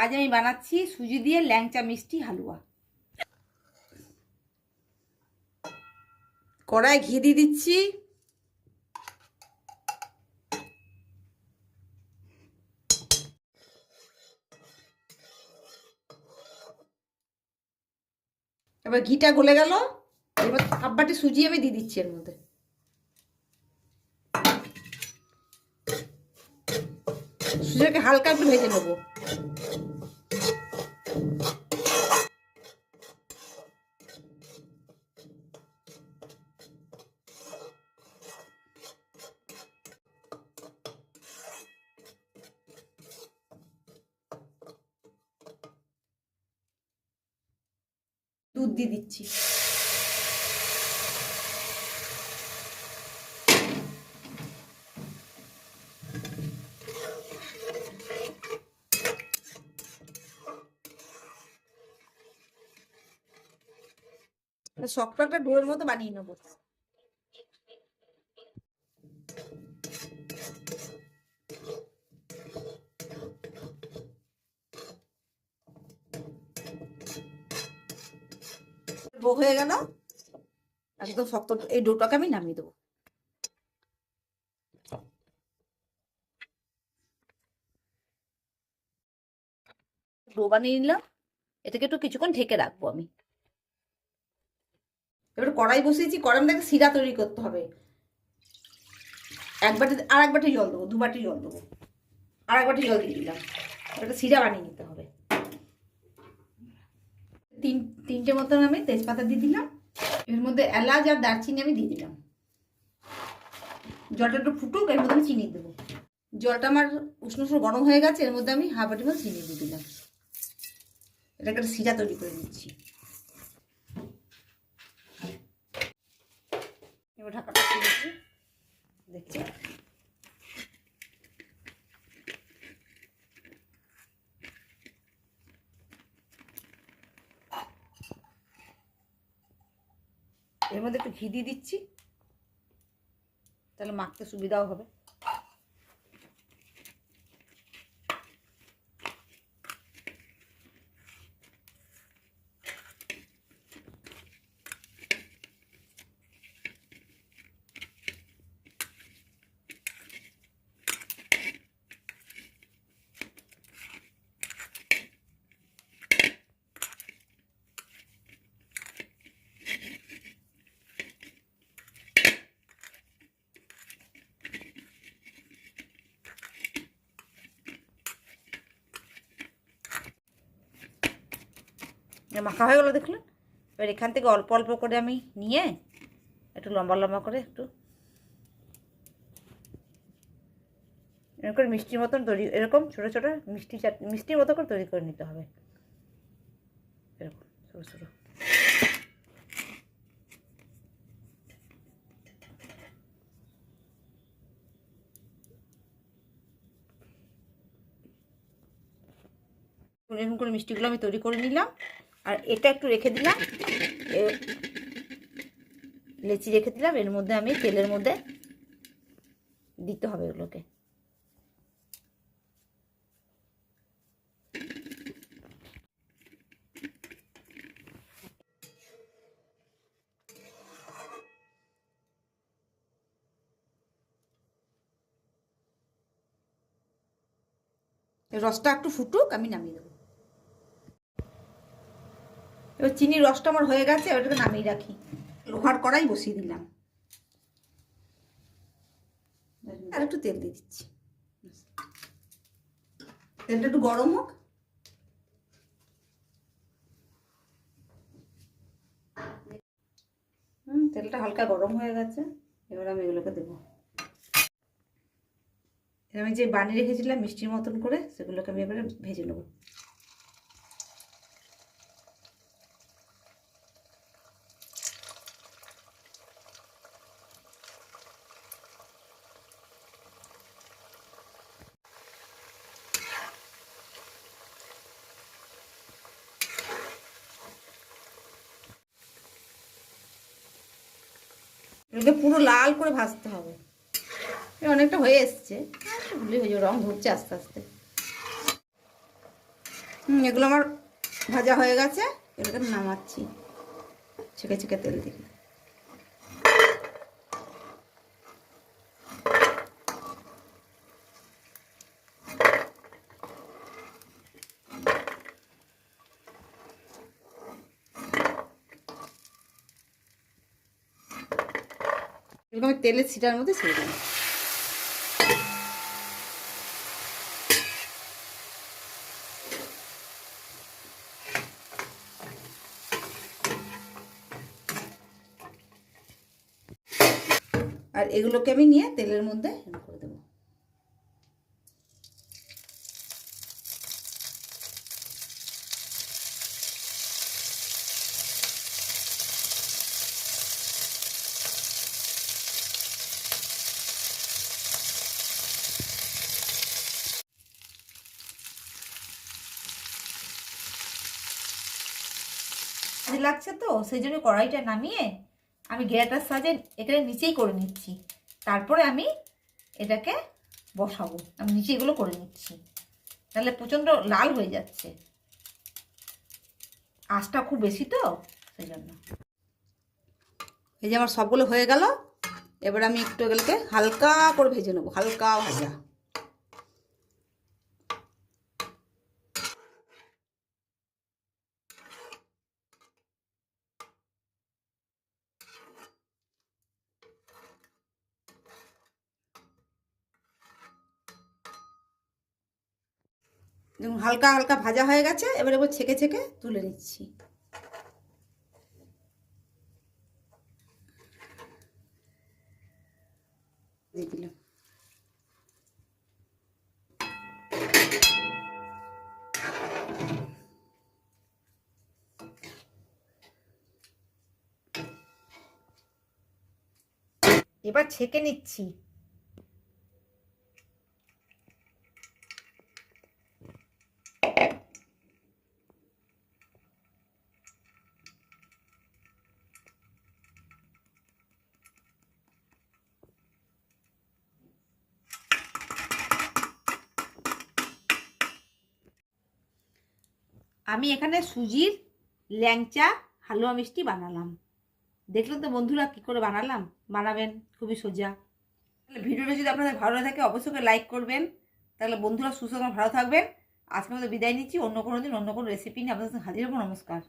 আজ আমি বানাচ্ছি সুজি দিয়ে ল্যাংচা মিষ্টি হালুয়া। কড়াই ঘি দিয়ে দিচ্ছি। এবার ঘিটা গলে গেল, এবার হাফ বাটি সুজি আমি দিয়ে দিচ্ছি এর মধ্যে। সুজিটাকে হালকা একটু ভেজে নেবো। দুধ দিয়ে দিচ্ছি। শক্ত একটা ডোয়ের মতো বানিয়ে নেবো। ডো হয়ে গেল একদম শক্ত। এই ডোটাকে আমি নামিয়ে দেবো। ডো বানিয়ে নিলাম, এটাকে একটু কিছুক্ষণ ঢেকে রাখবো আমি। এবার কড়াই বসিয়েছি, কড়াই থেকে শিরা তৈরি করতে হবে। এক বাটি আর এক বাটি জল দেবো, 2 বাটি জল দেবো, আর এক বাটি জল দিয়ে দিলাম। একটা শিরা বানিয়ে নিতে হবে। তিনটে মতন আমি তেজপাতা দিয়ে দিলাম। এর মধ্যে এলাচ আর দারচিনি আমি দিয়ে দিলাম। জলটা একটু ফুটুক, এর মধ্যে আমি চিনি দেবো। জলটা আমার উষ্ণ উষ্ণ গরম হয়ে গেছে, এর মধ্যে আমি হাফ বাটি মতো চিনি দিয়ে দিলাম। এটাকে একটা শিরা তৈরি করে নিচ্ছি। এবার ঢাকাটা দিচ্ছি, দেখছি। এর মধ্যে একটু ঘি দিয়ে দিচ্ছি, তাহলে মাখতে সুবিধাও হবে। মাখা হয়ে গেলো দেখলেন। এবার এখান থেকে অল্প অল্প করে আমি নিয়ে একটু লম্বা লম্বা করে একটু এরকম করে মিষ্টির মতন তৈরি, এরকম ছোটো ছোটো মিষ্টির মতো করে তৈরি করে নিতে হবে। এরকম ছোটো ছোটো। এরকম করে মিষ্টিগুলো আমি তৈরি করে নিলাম। আর এটা একটু রেখে দিলাম, লেচি রেখে দিলাম। এর মধ্যে আমি তেলের মধ্যে দিতে হবে এগুলোকে। রসটা একটু ফুটুক, আমি নামিয়ে দেবো। এবার চিনির রসটা আমার হয়ে গেছে, ওটাকে নামিয়ে রাখি। লোহার কড়াই বসিয়ে দিলাম, আর একটু তেল দিয়ে দিচ্ছি। তেলটা একটু গরম হোক। তেলটা হালকা গরম হয়ে গেছে, এবার আমি এগুলোকে দেবো। আমি যে বানিয়ে রেখেছিলাম মিষ্টির মতন করে, সেগুলোকে আমি এবারে ভেজে নেবো। এগুলো পুরো লাল করে ভাজতে হবে। অনেকটা হয়ে এসছে, ভুলে হয়ে যাবে, রং ধরছে আস্তে আস্তে। এগুলো আমার ভাজা হয়ে গেছে, এগুলোকে নামাচ্ছি ছেঁকে ছেঁকে তেল দিয়ে। এরকম আমি তেলের ছিটার মধ্যে ছেড়ে দিই। আর এগুলোকে আমি নিয়ে তেলের মধ্যে করে দেবো। লাগছে তো সেই জন্য কড়াইটা নামিয়ে আমি গ্যাটার সাহায্যে এখানে নিচেই করে নিচ্ছি, তারপরে আমি এটাকে বসাবো। আমি নিচে এগুলো করে নিচ্ছি, তাহলে প্রচণ্ড লাল হয়ে যাচ্ছে, আঁচটা খুব বেশি তো সেই জন্য। এই যে আমার সবগুলো হয়ে গেল, এবার আমি একটু এগুলোকে হালকা করে ভেজে নেবো, হালকা ভাজা। দেখুন হালকা হালকা ভাজা হয়ে গেছে, এবার ছেঁকে ছেঁকে তুলে নিচ্ছি। দিয়ে দিলাম। এবার ছেঁকে নিচ্ছি। আমি এখানে সুজির ল্যাংচা হালুয়া মিষ্টি বানালাম। দেখলেন তো বন্ধুরা কী করে বানালাম, বানাবেন, খুবই সোজা। তাহলে ভিডিওটা যদি আপনাদের ভালো লাগে থাকে অবশ্যই লাইক করবেন। তাহলে বন্ধুরা সুস্থ ভালো থাকবেন। আজকের মতো বিদায় নিচ্ছি, অন্য কোনো দিন অন্য কোনো রেসিপি নিয়ে আপনাদের সাথে হাজির হবো। নমস্কার।